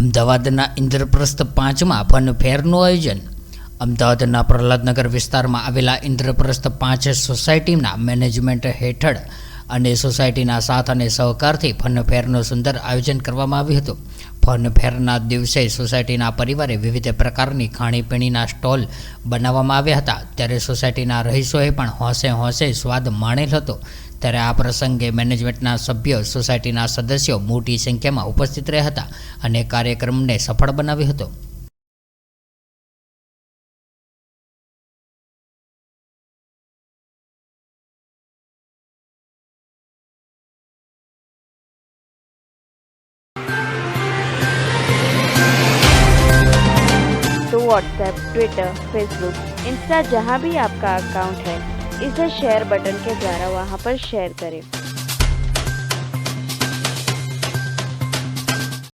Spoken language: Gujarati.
અમદાવાદના ઇન્દ્રપ્રસ્થ 5માં ફન ફેરનું આયોજન. અમદાવાદના પ્રહલાદનગર વિસ્તારમાં આવેલા ઇન્દ્રપ્રસ્થ 5 સોસાયટીના મેનેજમેન્ટ હેઠળ અને સોસાયટીના સાથ અને સહકારથી ફન ફેરનું સુંદર આયોજન કરવામાં આવ્યું હતું. ફન ફેરના દિવસે સોસાયટીના પરિવારે વિવિધ પ્રકારની ખાણીપીણીના સ્ટોલ બનાવવામાં આવ્યા હતા. ત્યારે સોસાયટીના રહીશોએ પણ હોંશે સ્વાદ માણેલ હતો. ત્યારે આ પ્રસંગે મેનેજમેન્ટના સભ્યો, સોસાયટીના સદસ્યો મોટી સંખ્યામાં ઉપસ્થિત રહ્યા હતા અને કાર્યક્રમને સફળ બનાવ્યો હતો. तो व्हाट्सएप, ट्विटर, फेसबुक, इंस्टा जहाँ भी आपका अकाउंट है, इसे शेयर बटन के द्वारा वहाँ पर शेयर करें.